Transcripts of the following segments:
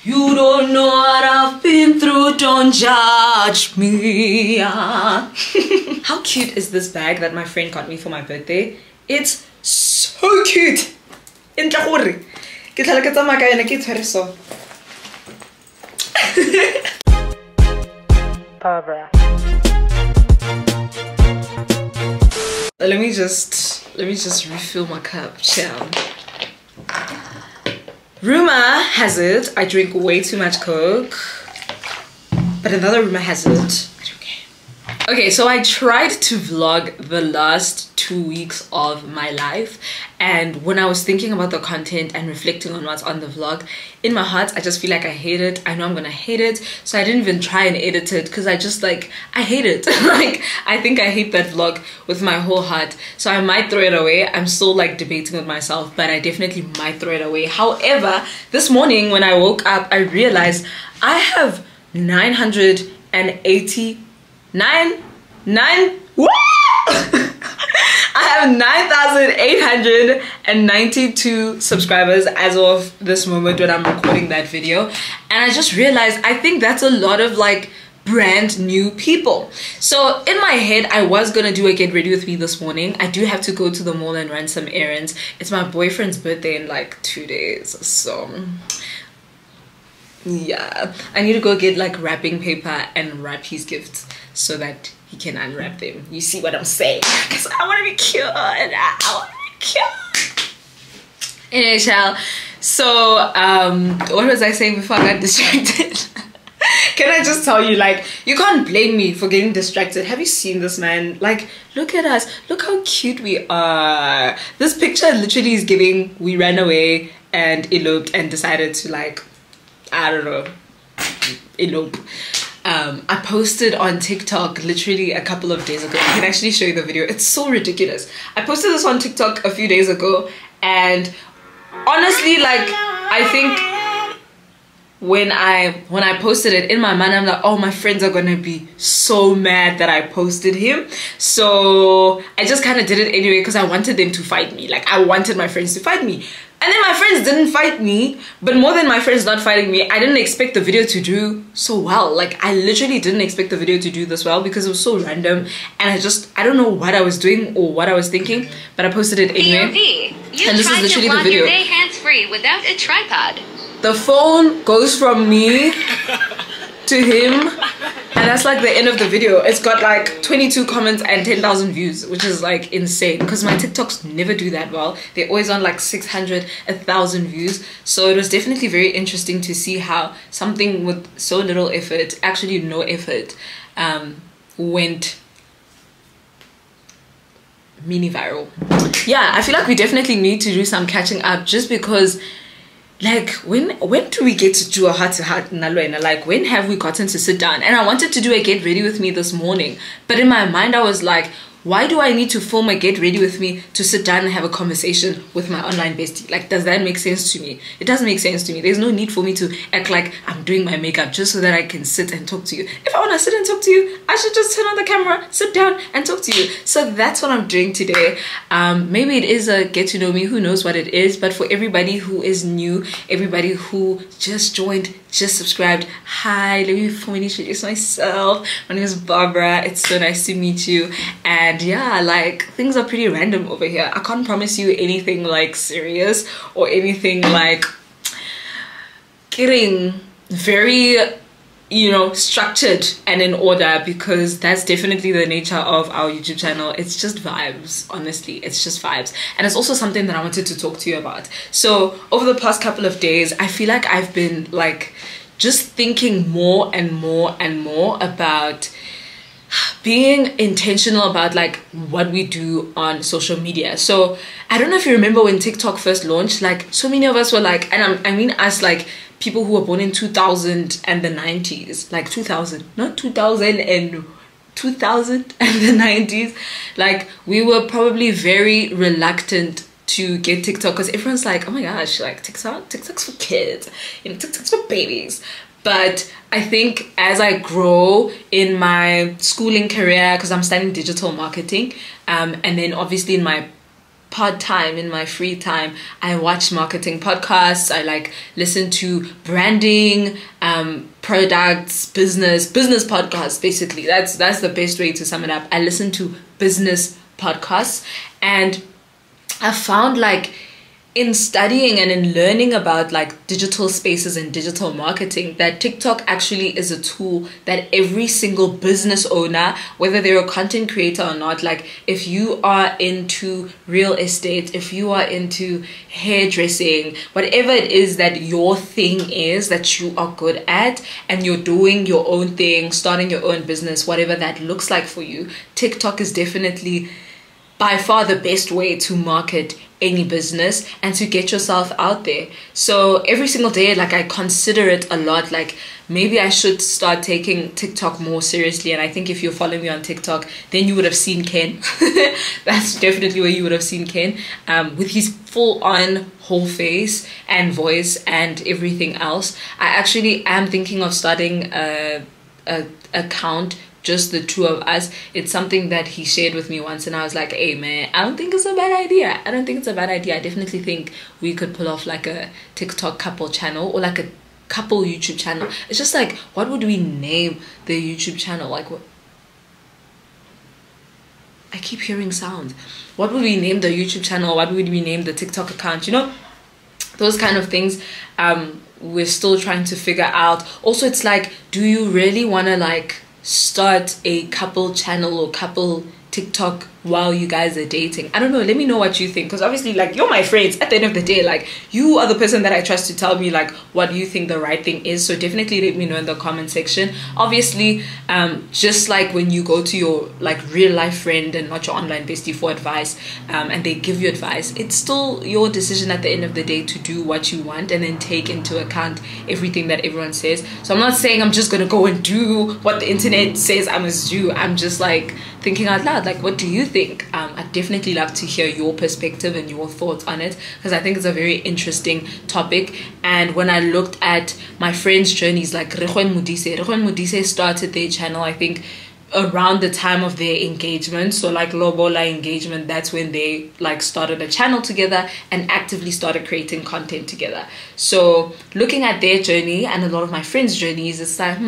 You don't know what I've been through, don't judge me. How cute is this bag that my friend got me for my birthday? It's so cute. Barbara. Let me just refill my cup. Chill. Rumor has it I drink way too much Coke, but another rumor has it I don't care. Okay, so I tried to vlog the last 2 weeks of my life, and when I was thinking about the content and reflecting on what's on the vlog, in my heart I just feel like I hate it. I know I'm gonna hate it, so I didn't even try and edit it because I just I hate it. Like, I think I hate that vlog with my whole heart, so I might throw it away. I'm still debating with myself, but I definitely might throw it away. However, this morning when I woke up, I realized I have 989 I have 9,892 subscribers as of this moment when I'm recording that video, and I just realized I think that's a lot of brand new people. So in my head, I was gonna do a get ready with me this morning. I do have to go to the mall and run some errands. It's my boyfriend's birthday in 2 days, so yeah, I need to go get wrapping paper and wrap his gifts so that he can unwrap them. You see what I'm saying? Because I want to be cute. I want to be cute. Anyway, child. So what was I saying before I got distracted? Can I just tell you, you can't blame me for getting distracted. Have you seen this, man? Look at us. Look how cute we are. This picture literally is giving we ran away and eloped and decided to I don't know, elope. I posted on TikTok literally a couple of days ago. I can actually show you the video. It's so ridiculous. I posted this on TikTok a few days ago, and honestly, I think when I posted it, in my mind I'm like, oh, my friends are gonna be so mad that I posted him. So I just kind of did it anyway because I wanted them to fight me. I wanted my friends to fight me. And then my friends didn't fight me, but more than my friends not fighting me, I didn't expect the video to do so well. I literally didn't expect the video to do this well because it was so random, and I don't know what I was doing or what I was thinking, but I posted it anyway. You and this is literally the video. Your day hands-free without a tripod. The phone goes from me to him, and that's the end of the video. It's got 22 comments and 10,000 views, which is insane because my TikToks never do that well. They're always on 600, 1,000 views. So it was definitely very interesting to see how something with so little effort, actually no effort, went mini viral. Yeah, I feel we definitely need to do some catching up, just because when do we get to do a heart-to-heart, Nalwena? When have we gotten to sit down? And I wanted to do a get ready with me this morning, but in my mind I was why do I need to film a get ready with me to sit down and have a conversation with my online bestie? Does that make sense to me? It doesn't make sense to me. There's no need for me to act like I'm doing my makeup just so that I can sit and talk to you. If I want to sit and talk to you, I should just turn on the camera, sit down and talk to you. So that's what I'm doing today. Maybe it is a get to know me, who knows what it is, but for everybody who is new, everybody who just joined, just subscribed, hi, let me formally introduce myself. My name is Barbara. It's so nice to meet you. And yeah, things are pretty random over here. I can't promise you anything serious or anything getting very structured and in order, because that's definitely the nature of our YouTube channel. It's just vibes, honestly. It's just vibes, and it's also something that I wanted to talk to you about. So over the past couple of days, I feel I've been just thinking more and more and more about being intentional about what we do on social media. So I don't know if you remember when TikTok first launched, so many of us were and I mean us, people who were born in 2000 and the 90s, 2000, not 2000 and 2000 and the 90s, we were probably very reluctant to get TikTok because everyone's oh my gosh, TikTok's for kids, TikTok's for babies. But I think as I grow in my schooling career, because I'm studying digital marketing, and then obviously in my part time in my free time, I watch marketing podcasts. I like listen to branding, products, business podcasts. Basically, that's the best way to sum it up. I listen to business podcasts, and I found like in studying and in learning about like digital spaces and digital marketing, that TikTok actually is a tool that every single business owner, whether they're a content creator or not, like if you are into real estate, if you are into hairdressing, whatever it is that your thing is that you are good at, and you're doing your own thing, starting your own business, whatever that looks like for you, TikTok is definitely by far the best way to market any business and to get yourself out there. So every single day, like I consider it a lot, like maybe I should start taking TikTok more seriously. And I think if you're following me on TikTok, then you would have seen Ken. That's definitely where you would have seen Ken, with his full on whole face and voice and everything else. I actually am thinking of starting a account, just the two of us. It's something that he shared with me once, and I was like, hey man, I don't think it's a bad idea. I definitely think we could pull off like a TikTok couple channel, or like a couple YouTube channel. It's just like, what would we name the YouTube channel? Like, what? I keep hearing sound. What would we name the YouTube channel? What would we name the TikTok account? You know, those kind of things. We're still trying to figure out. Also, it's like, do you really want to like start a couple channel or couple TikTok while you guys are dating? I don't know. Let me know what you think, because obviously, like, you're my friends at the end of the day. Like, you are the person that I trust to tell me like what you think the right thing is. So definitely let me know in the comment section. Obviously, just like when you go to your like real life friend and not your online bestie for advice, and they give you advice, it's still your decision at the end of the day to do what you want and then take into account everything that everyone says. So I'm not saying I'm just gonna go and do what the internet says I must do. I'm just like thinking out loud, like, what do you think? I'd definitely love to hear your perspective and your thoughts on it, because I think it's a very interesting topic. And when I looked at my friends' journeys, like Rekwen Modise started their channel, I think, around the time of their engagement. So like Lobola engagement, that's when they like started a channel together and actively started creating content together. So looking at their journey and a lot of my friends' journeys, it's like,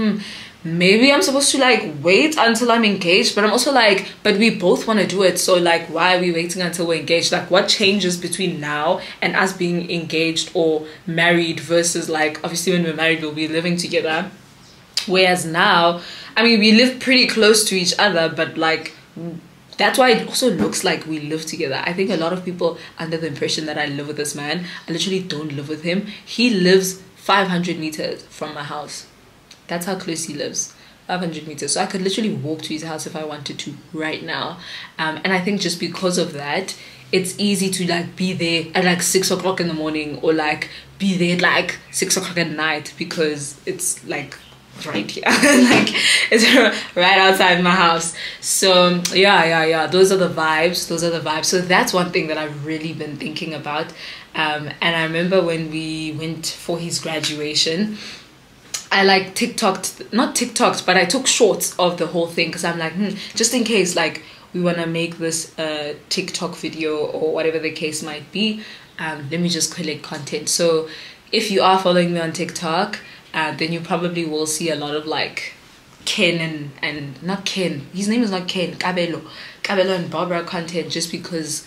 maybe I'm supposed to like wait until I'm engaged, but I'm also like, but we both want to do it. So like, why are we waiting until we're engaged? Like, what changes between now and us being engaged or married versus like, obviously when we're married, we'll be living together. Whereas now, I mean, we live pretty close to each other, but like, that's why it also looks like we live together. I think a lot of people under the impression that I live with this man. I literally don't live with him. He lives 500 meters from my house. That's how close he lives, 500 meters. So I could literally walk to his house if I wanted to right now. And I think just because of that, it's easy to like be there at like 6 o'clock in the morning, or like be there at like 6 o'clock at night, because it's like right here. Like, it's right outside my house. So yeah, those are the vibes. So that's one thing that I've really been thinking about. And I remember when we went for his graduation, I like not TikToked, but I took shorts of the whole thing, because I'm like, just in case like we want to make this TikTok video or whatever the case might be, let me just collect content. So if you are following me on TikTok, then you probably will see a lot of like Ken and not Ken, his name is not Ken, Kabelo and Barbara content, just because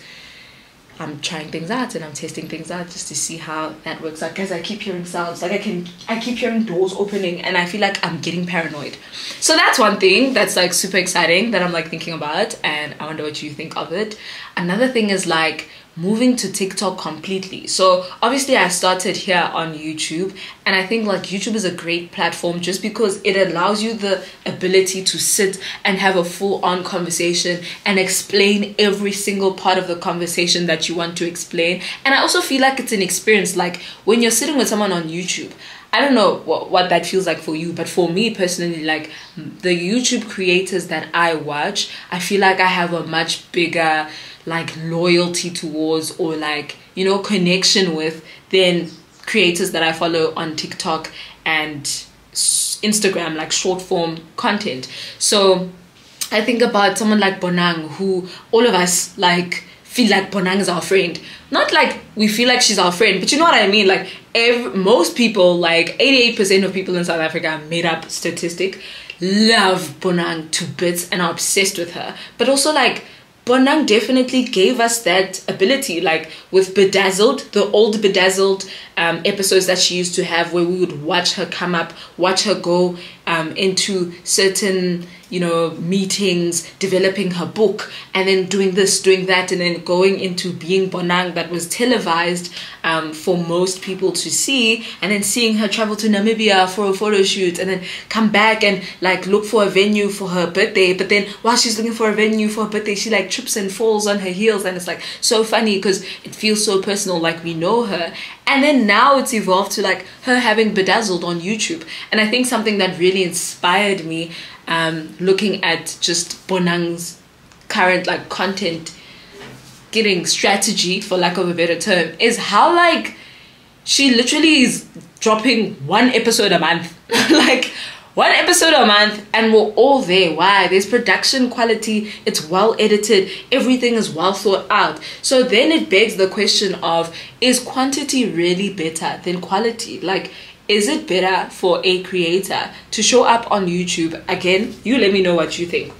I'm trying things out and I'm testing things out just to see how that works out. Guys, I keep hearing sounds, like I keep hearing doors opening, and I feel like I'm getting paranoid. So that's one thing that's like super exciting that I'm like thinking about, and I wonder what you think of it. Another thing is like moving to TikTok completely. So obviously I started here on YouTube, and I think like YouTube is a great platform just because it allows you the ability to sit and have a full-on conversation and explain every single part of the conversation that you want to explain. And I also feel like it's an experience, like when you're sitting with someone on YouTube, I don't know what that feels like for you, but for me personally, like the YouTube creators that I watch, I feel like I have a much bigger like loyalty towards, or like, you know, connection with, than creators that I follow on TikTok and Instagram, like short form content. So I think about someone like Bonang, who all of us like feel like Bonang is our friend. Not like we feel like she's our friend, but you know what I mean? Like most people, like 88% of people in South Africa, made up statistic, love Bonang to bits and are obsessed with her. But also like Bonang definitely gave us that ability, like with Bedazzled, the old Bedazzled episodes that she used to have, where we would watch her come up, watch her go into certain, you know, meetings, developing her book, and then doing this, doing that, and then going into being Bonang, that was televised for most people to see, and then seeing her travel to Namibia for a photo shoot, and then come back and like look for a venue for her birthday. But then while she's looking for a venue for her birthday, she like trips and falls on her heels, and it's like so funny because it feels so personal, like we know her. And then now it's evolved to like her having Bedazzled on YouTube. And I think something that really inspired me looking at just Bonang's current like content getting strategy, for lack of a better term, is how like she literally is dropping one episode a month. Like one episode a month, and we're all there. Why? There's production quality, it's well edited, everything is well thought out. So then it begs the question of, is quantity really better than quality? Like, is it better for a creator to show up on YouTube? Again, you let me know what you think.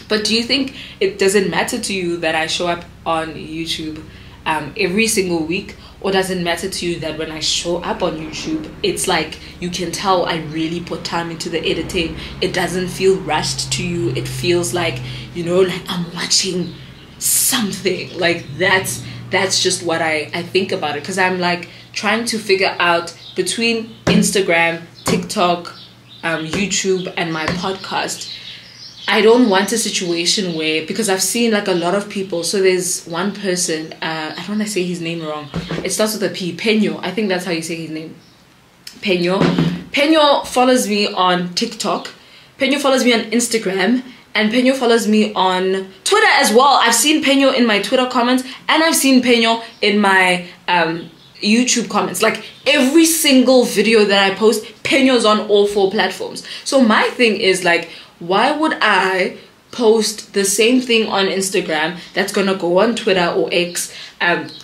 But do you think it doesn't matter to you that I show up on YouTube every single week? Or does it matter to you that when I show up on YouTube, it's like you can tell I really put time into the editing? It doesn't feel rushed to you. It feels like, you know, like I'm watching something. Like that's just what I think about it. Because I'm like trying to figure out between Instagram, TikTok, YouTube, and my podcast. I don't want a situation where, because I've seen like a lot of people, so there's one person, I don't want to say his name wrong, it starts with a P, Peño, I think that's how you say his name, Peño follows me on TikTok, Peño follows me on Instagram, and Peño follows me on Twitter as well. I've seen Peño in my Twitter comments, and I've seen Peño in my YouTube comments. Like every single video that I post, Peño's on all 4 platforms. So my thing is like, why would I post the same thing on Instagram that's gonna go on Twitter or X,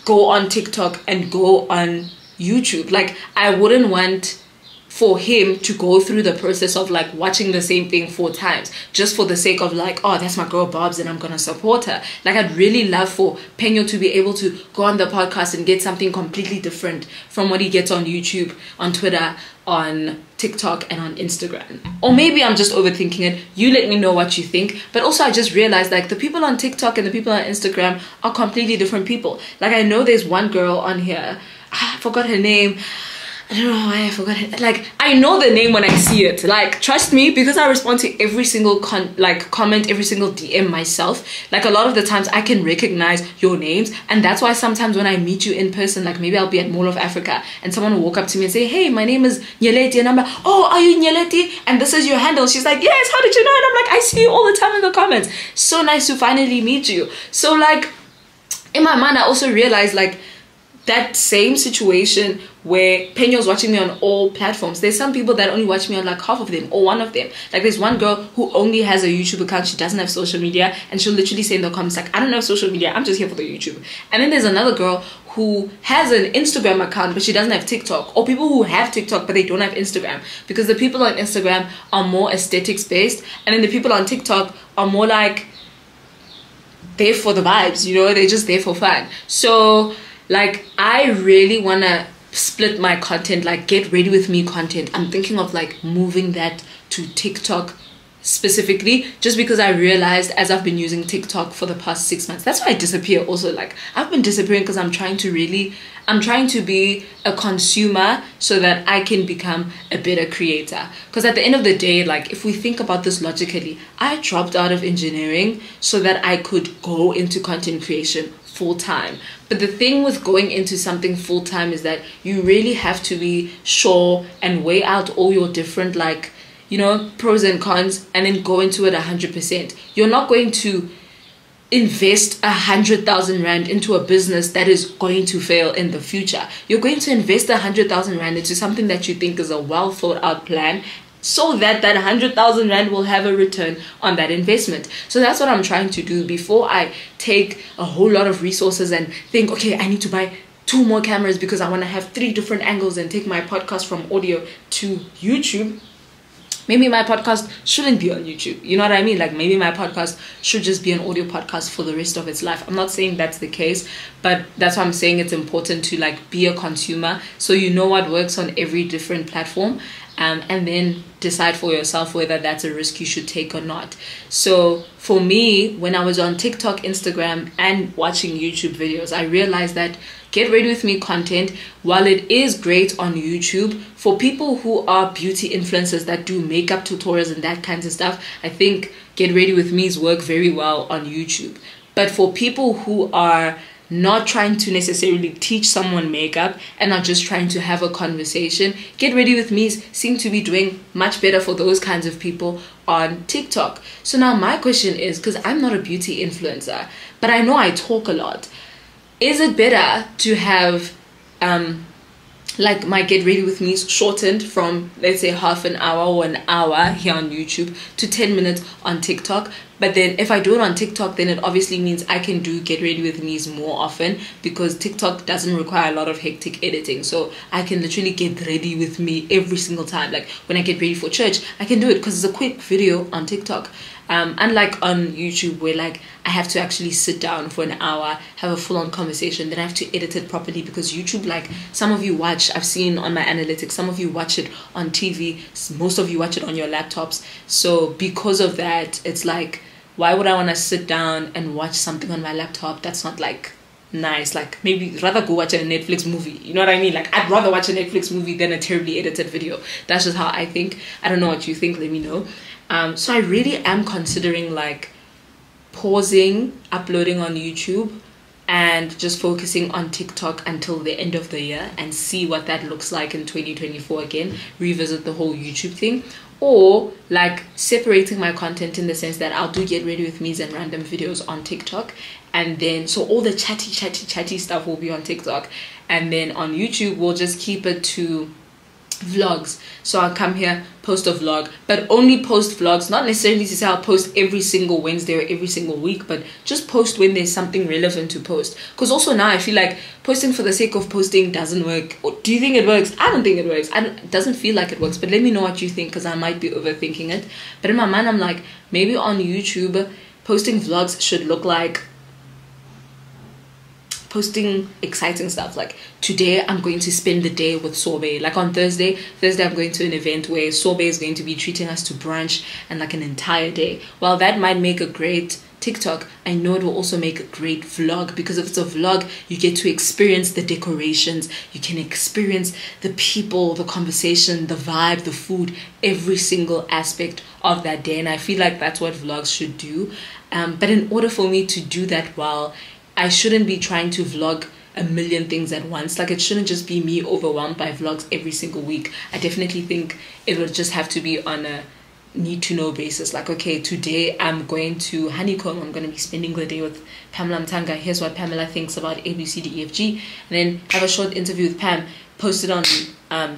go on TikTok, and go on YouTube? Like, I wouldn't want for him to go through the process of like watching the same thing 4 times just for the sake of like, oh, that's my girl Bobs and I'm gonna support her. Like, I'd really love for Peño to be able to go on the podcast and get something completely different from what he gets on YouTube, on Twitter, on TikTok, and on Instagram. Or maybe I'm just overthinking it. You let me know what you think. But also I just realized like the people on TikTok and the people on Instagram are completely different people. Like, I know there's one girl on here, I forgot her name, I don't know why I forgot it. Like, I know the name when I see it. Like, trust me, because I respond to every single comment, every single DM myself. Like, a lot of the times I can recognize your names, and that's why sometimes when I meet you in person, like maybe I'll be at Mall of Africa, and someone will walk up to me and say, "Hey, my name is Nyeleti," and I'm like, "Oh, are you Nyeleti? And this is your handle." She's like, "Yes, how did you know?" And I'm like, "I see you all the time in the comments. So nice to finally meet you." So like, in my mind, I also realized like that same situation where Peño's watching me on all platforms. There's some people that only watch me on like half of them or one of them. Like, there's one girl who only has a YouTube account. She doesn't have social media, and she'll literally say in the comments like, "I don't have social media, I'm just here for the YouTube." And then there's another girl who has an Instagram account, but she doesn't have TikTok. Or people who have TikTok, but they don't have Instagram. Because the people on Instagram are more aesthetics based, and then the people on TikTok are more like, there for the vibes, you know, they're just there for fun. So like, I really want to split my content, like get ready with me content. I'm thinking of like moving that to TikTok specifically, just because I realized as I've been using TikTok for the past 6 months, that's why I disappear also. Like, I've been disappearing because I'm trying to be a consumer so that I can become a better creator. Because at the end of the day, like, if we think about this logically, I dropped out of engineering so that I could go into content creation full-time. But the thing with going into something full-time is that you really have to be sure and weigh out all your different, like, you know, pros and cons, and then go into it 100%. You're not going to invest 100,000 rand into a business that is going to fail in the future. You're going to invest 100,000 rand into something that you think is a well thought out plan so that 100,000 rand will have a return on that investment. So that's what I'm trying to do before I take a whole lot of resources and think, okay, I need to buy 2 more cameras because I want to have 3 different angles and take my podcast from audio to YouTube. Maybe my podcast shouldn't be on YouTube. You know what I mean? Like maybe my podcast should just be an audio podcast for the rest of its life. I'm not saying that's the case, but that's why I'm saying it's important to like be a consumer so you know what works on every different platform, and then decide for yourself whether that's a risk you should take or not. So for me, when I was on TikTok, Instagram, and watching YouTube videos, I realized that Get Ready With Me content, while it is great on YouTube, for people who are beauty influencers that do makeup tutorials and that kinds of stuff, I think Get Ready With Me's work very well on YouTube. But for people who are not trying to necessarily teach someone makeup and are just trying to have a conversation, Get Ready With Me seem to be doing much better for those kinds of people on TikTok. So now my question is, because I'm not a beauty influencer, but I know I talk a lot, is it better to have like my Get Ready With Me shortened from, let's say, half an hour or an hour here on YouTube to 10 minutes on TikTok? But then if I do it on TikTok, then it obviously means I can do Get Ready With Me's more often, because TikTok doesn't require a lot of hectic editing. So I can literally get ready with me every single time. Like when I get ready for church, I can do it because it's a quick video on TikTok. Unlike on YouTube, where like I have to actually sit down for an hour, have a full-on conversation, then I have to edit it properly, because YouTube, like some of you watch, I've seen on my analytics, some of you watch it on TV, most of you watch it on your laptops. So because of that, it's like, why would I want to sit down and watch something on my laptop that's not like nice? Like maybe rather go watch a Netflix movie, you know what I mean? Like I'd rather watch a Netflix movie than a terribly edited video. That's just how I think. I don't know what you think, let me know. So I really am considering like pausing uploading on YouTube and just focusing on TikTok until the end of the year and see what that looks like in 2024 again, revisit the whole YouTube thing. Or like separating my content in the sense that I'll do Get Ready With Me's and random videos on TikTok, and then so all the chatty stuff will be on TikTok, and then on YouTube we'll just keep it to vlogs. So I'll come here, post a vlog, but only post vlogs, not necessarily to say I'll post every single Wednesday or every single week, but just post when there's something relevant to post. Because also now I feel like posting for the sake of posting doesn't work. Or do you think it works? I don't think it works. It doesn't feel like it works, but let me know what you think, because I might be overthinking it. But in my mind I'm like, maybe on YouTube posting vlogs should look like posting exciting stuff. Like today I'm going to spend the day with Sorbet. Like on Thursday I'm going to an event where Sorbet is going to be treating us to brunch and like an entire day. While that might make a great TikTok, I know it will also make a great vlog, because if it's a vlog you get to experience the decorations, you can experience the people, the conversation, the vibe, the food, every single aspect of that day. And I feel like that's what vlogs should do. But in order for me to do that well, I shouldn't be trying to vlog a million things at once. Like it shouldn't just be me overwhelmed by vlogs every single week. I definitely think it would just have to be on a need to know basis. Like, okay, today I'm going to Honeycomb, I'm going to be spending the day with Pamela Mtanga. Here's what Pamela thinks about ABCDEFG, and then have a short interview with Pam, post it on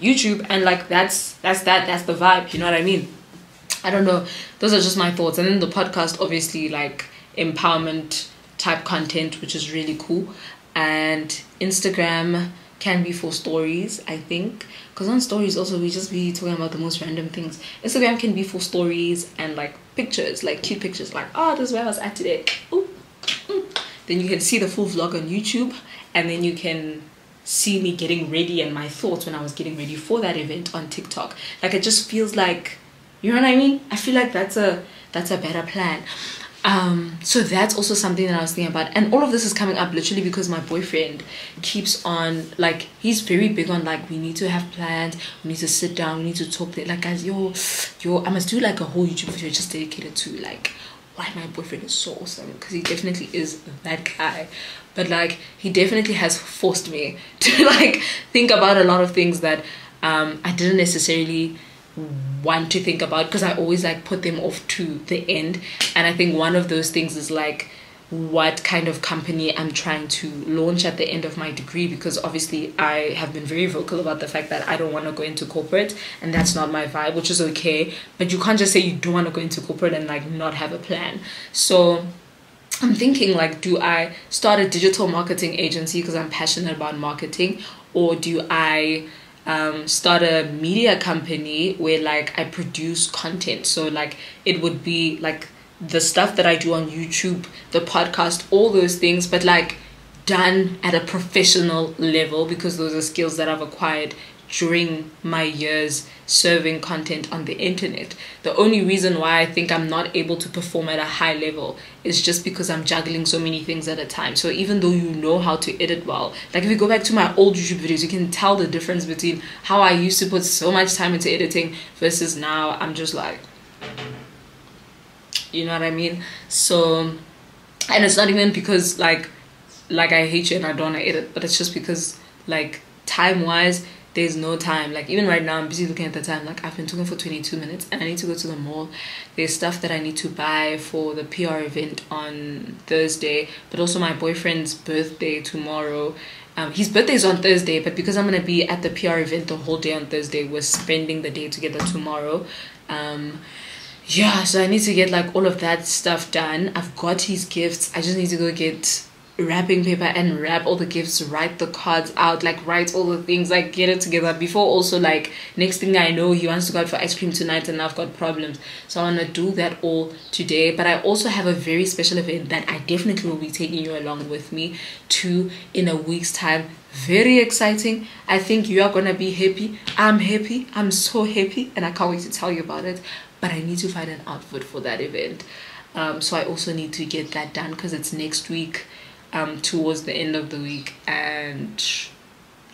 YouTube, and like that's the vibe, you know what I mean? I don't know, those are just my thoughts. And then the podcast, obviously, like empowerment type content, which is really cool. And Instagram can be for stories, I think, because on stories also we just be talking about the most random things. Instagram can be for stories and like pictures, like cute pictures, like, oh, this is where I was at today. Ooh. Then you can see the full vlog on YouTube, and then you can see me getting ready and my thoughts when I was getting ready for that event on TikTok. Like it just feels like, you know what I mean? I feel like that's a better plan. So that's also something that I was thinking about. And all of this is coming up literally because my boyfriend keeps on, like, he's very big on, like, we need to have plans, we need to sit down, we need to talk. Like, guys, yo, I must do, like, a whole YouTube video just dedicated to, like, why my boyfriend is so awesome. Because he definitely is that guy. But, like, he definitely has forced me to, like, think about a lot of things that I didn't necessarily want to think about, because I always like put them off to the end. And I think one of those things is like what kind of company I'm trying to launch at the end of my degree, because obviously I have been very vocal about the fact that I don't want to go into corporate, and that's not my vibe, which is okay. But you can't just say you don't want to go into corporate and like not have a plan. So I'm thinking, like, do I start a digital marketing agency because I'm passionate about marketing, or do I start a media company where like I produce content? So like it would be like the stuff that I do on YouTube, the podcast, all those things, but like done at a professional level, because those are skills that I've acquired during my years serving content on the internet. The only reason why I think I'm not able to perform at a high level is just because I'm juggling so many things at a time. So even though you know how to edit well, like if you go back to my old YouTube videos, you can tell the difference between how I used to put so much time into editing versus now I'm just like, you know what I mean? So, and it's not even because like I hate you and I don't want to edit, but it's just because like time wise there's no time. Like even right now I'm busy looking at the time, like I've been talking for 22 minutes and I need to go to the mall. There's stuff that I need to buy for the PR event on Thursday, but also my boyfriend's birthday tomorrow. His birthday is on Thursday, but because I'm going to be at the PR event the whole day on Thursday, we're spending the day together tomorrow. Yeah, so I need to get like all of that stuff done. I've got his gifts. I just need to go get wrapping paper and wrap all the gifts, write the cards out, like write all the things, like get it together before also like next thing I know he wants to go out for ice cream tonight and I've got problems. So I want to do that all today. But I also have a very special event that I definitely will be taking you along with me to in a week's time. Very exciting. I think you are gonna be happy. I'm happy. I'm so happy and I can't wait to tell you about it. But I need to find an outfit for that event. So I also need to get that done because it's next week, towards the end of the week, and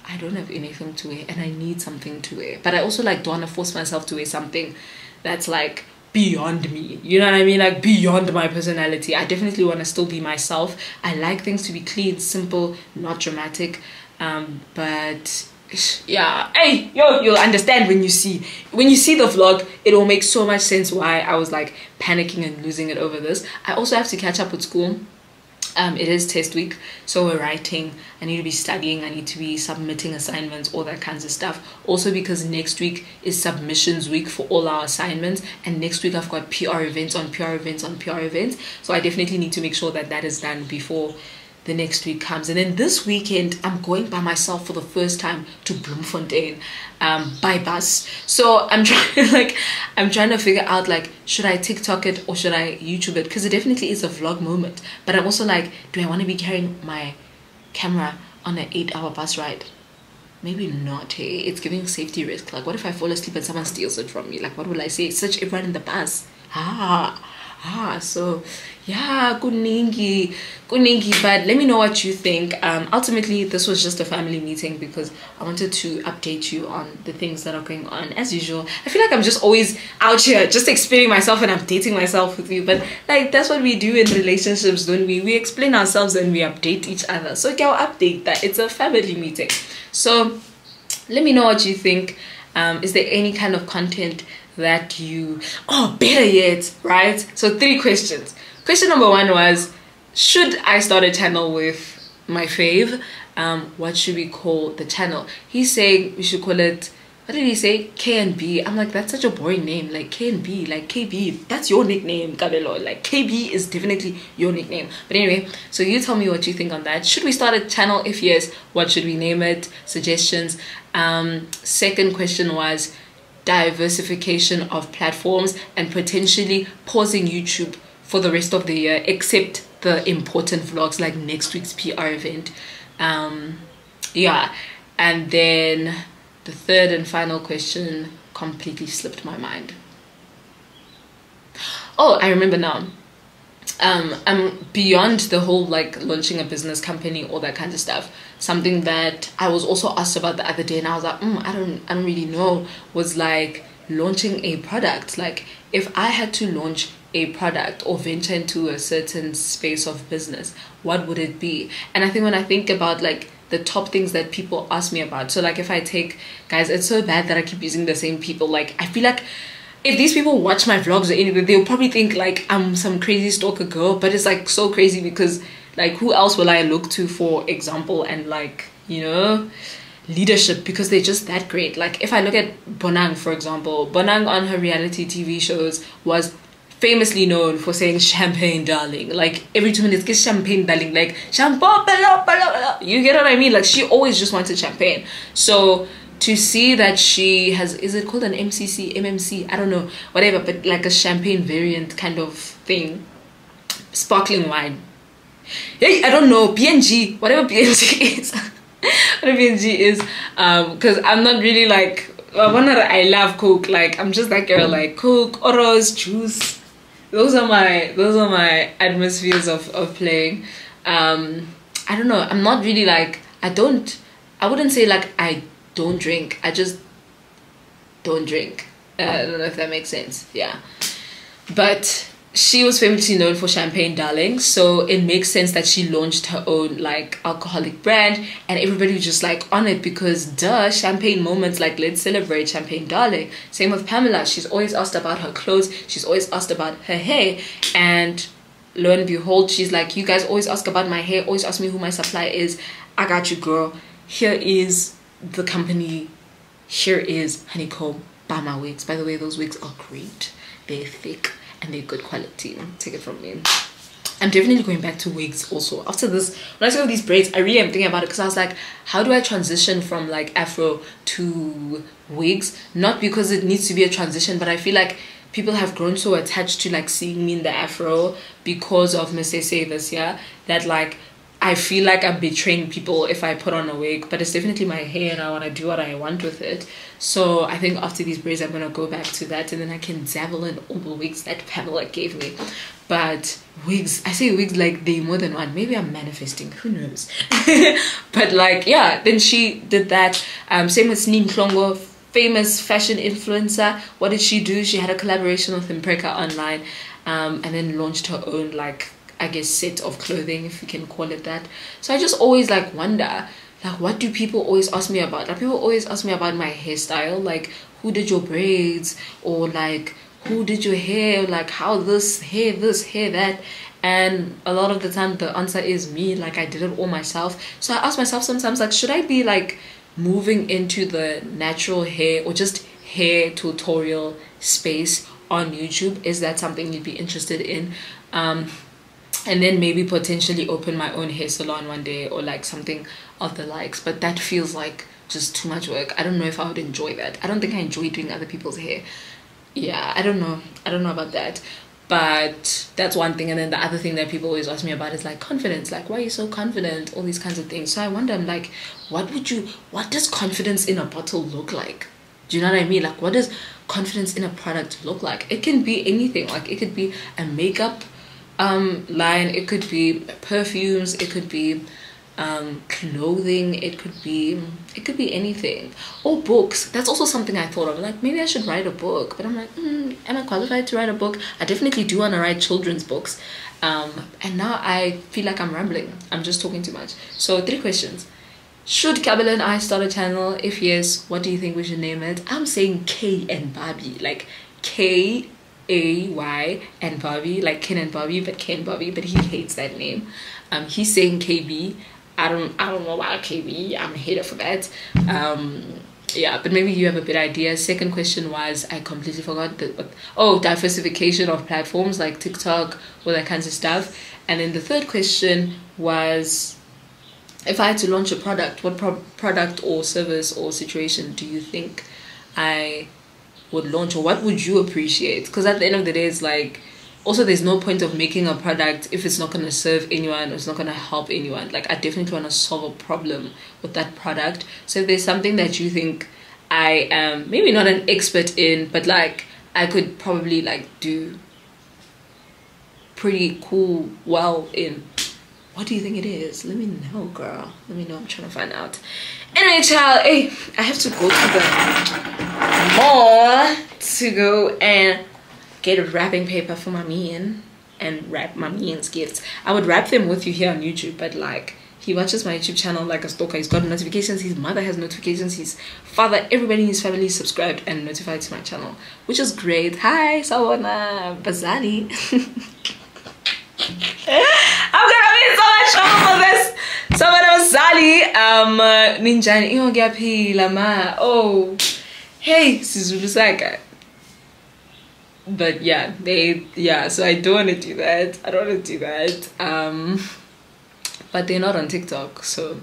I don't have anything to wear and I need something to wear. But I also like don't want to force myself to wear something that's like beyond me, you know what I mean, like beyond my personality. I definitely want to still be myself. I like things to be clean, simple, not dramatic, but yeah, hey, you'll understand when you see the vlog. It will make so much sense why I was like panicking and losing it over this. I also have to catch up with school. It is test week, so we're writing. I need to be studying, I need to be submitting assignments, all that kinds of stuff. Also because next week is submissions week for all our assignments, and next week I've got PR events on PR events on PR events, so I definitely need to make sure that that is done before the next week comes. And then this weekend I'm going by myself for the first time to Bloemfontein by bus. So I'm trying to figure out like, should I TikTok it or should I YouTube it, because it definitely is a vlog moment. But I'm also like, do I want to be carrying my camera on an 8-hour bus ride? Maybe not. Hey, it's giving safety risk. Like what if I fall asleep and someone steals it from me? Like what will I say? Search everyone in the bus. So yeah, kuningi. But let me know what you think. Ultimately this was just a family meeting because I wanted to update you on the things that are going on. As usual, I feel like I'm just always out here just explaining myself and updating myself with you, but like that's what we do in relationships, don't we explain ourselves and we update each other. So okay, I'll update that. It's a family meeting. So let me know what you think. Is there any kind of content that you, better yet, right? So 3 questions. Question number 1 was, should I start a channel with my fave? What should we call the channel? He's saying we should call it, what did he say? K and B. I'm like, that's such a boring name. Like K and B, like KB, that's your nickname, Kabelo. Like KB is definitely your nickname. But anyway, so you tell me what you think on that. Should we start a channel? If yes, what should we name it? Suggestions. Second question was diversification of platforms and potentially pausing YouTube for the rest of the year, except the important vlogs like next week's PR event. Yeah, and then the third and final question completely slipped my mind. Oh, I remember now. I'm beyond the whole like launching a business company, all that kind of stuff. Something that I was also asked about the other day and I was like, I don't really know, was like launching a product. Like if I had to launch a product or venture into a certain space of business, what would it be? And I think when I think about like the top things that people ask me about, so like if I take, guys, it's so bad that I keep using the same people. Like I feel like if these people watch my vlogs or anything, they'll probably think like I'm some crazy stalker girl, but it's like so crazy because like who else will I look to for example and like, you know, leadership, because they're just that great. Like if I look at Bonang, for example, Bonang on her reality TV shows was famously known for saying champagne darling, like every 2 minutes, get champagne darling, like champagne, you get what I mean? Like she always just wanted champagne. So to see that she has, is it called an MMC, I don't know, whatever, but like a champagne variant kind of thing, sparkling wine, hey, I don't know, PNG, whatever PNG is. Whatever PNG is, because I'm not really like, one that I love Coke, like I'm just that girl, like Coke, Oros, juice, those are my atmospheres of playing. I don't know, I'm not really like, I wouldn't say like I don't drink, I just don't drink. I don't know if that makes sense. Yeah, but she was famously known for champagne darling, so it makes sense that she launched her own like alcoholic brand, and everybody was just like on it because duh, champagne moments, like let's celebrate champagne darling. Same with Pamela, she's always asked about her clothes, she's always asked about her hair, and lo and behold, she's like, you guys always ask about my hair, always ask me who my supplier is, I got you girl, here is the company, here is Honeycomb Bama wigs. By the way, those wigs are great, they're thick and they're good quality, take it from me. I'm definitely going back to wigs also after this. When I saw these braids, I really am thinking about it because I was like, how do I transition from like afro to wigs? Not because it needs to be a transition, but I feel like people have grown so attached to like seeing me in the afro because of Mesese this year that like I feel like I'm betraying people if I put on a wig, but it's definitely my hair and I want to do what I want with it. So I think after these braids, I'm going to go back to that and then I can dabble in all the wigs that Pamela gave me. But wigs, I say wigs like they more than one. Maybe I'm manifesting, who knows? But like, yeah, then she did that. Same with Sneen Klongo, famous fashion influencer. What did she do? She had a collaboration with Impreka online, and then launched her own like, I guess, set of clothing, if you can call it that. So I just always like wonder, like what do people always ask me about? Like people always ask me about my hairstyle, like who did your braids, or like who did your hair, like how this, hair that. And a lot of the time the answer is me, like I did it all myself. So I ask myself sometimes, like should I be like moving into the natural hair or just hair tutorial space on YouTube? Is that something you'd be interested in? And then maybe potentially open my own hair salon one day or like something of the likes, but that feels like just too much work. I don't know if I would enjoy that. I don't think I enjoy doing other people's hair. Yeah, I don't know about that, but that's one thing. And then the other thing that people always ask me about is like confidence, like why are you so confident, all these kinds of things. So I wonder, I'm like, what does confidence in a bottle look like? Do you know what I mean? Like what does confidence in a product look like? It can be anything. Like it could be a makeup line, it could be perfumes, it could be clothing, it could be anything, or books. That's also something I thought of, like maybe I should write a book, but I'm like, am I qualified to write a book? I definitely do want to write children's books, and now I feel like I'm rambling, I'm just talking too much. So 3 questions. Should Kabela and I start a channel? If yes, what do you think we should name it? I'm saying K and Barbie, like K AY and Bobby, like Ken and Bobby, but Ken Bobby, but he hates that name. He's saying KB. I don't know about KB. I'm a hater for that. Yeah, but maybe you have a bit idea. Second question was, I completely forgot diversification of platforms like TikTok, all that kinds of stuff. And then the third question was, if I had to launch a product, what product or service or situation do you think I would launch, or what would you appreciate? Because at the end of the day, it's like, also there's no point of making a product if it's not going to serve anyone or it's not going to help anyone. Like I definitely want to solve a problem with that product. So if there's something that you think I am maybe not an expert in, but like I could probably like do pretty cool well in, what do you think it is? Let me know, girl. Let me know. I'm trying to find out. Anyway, child, hey, I have to go to the mall to go and get wrapping paper for my man and wrap my man's gifts. I would wrap them with you here on YouTube, but like He watches my YouTube channel like a stalker. He's got notifications. His mother has notifications. His father, everybody in his family is subscribed and notified to my channel, which is great. Hi, Sawona Bazali. I'm gonna be in so much trouble for this. Sawona Bazali. Ninjani. Lama. Oh, hey, Sizulu Saga. But yeah, so I don't want to do that. But they're not on TikTok, so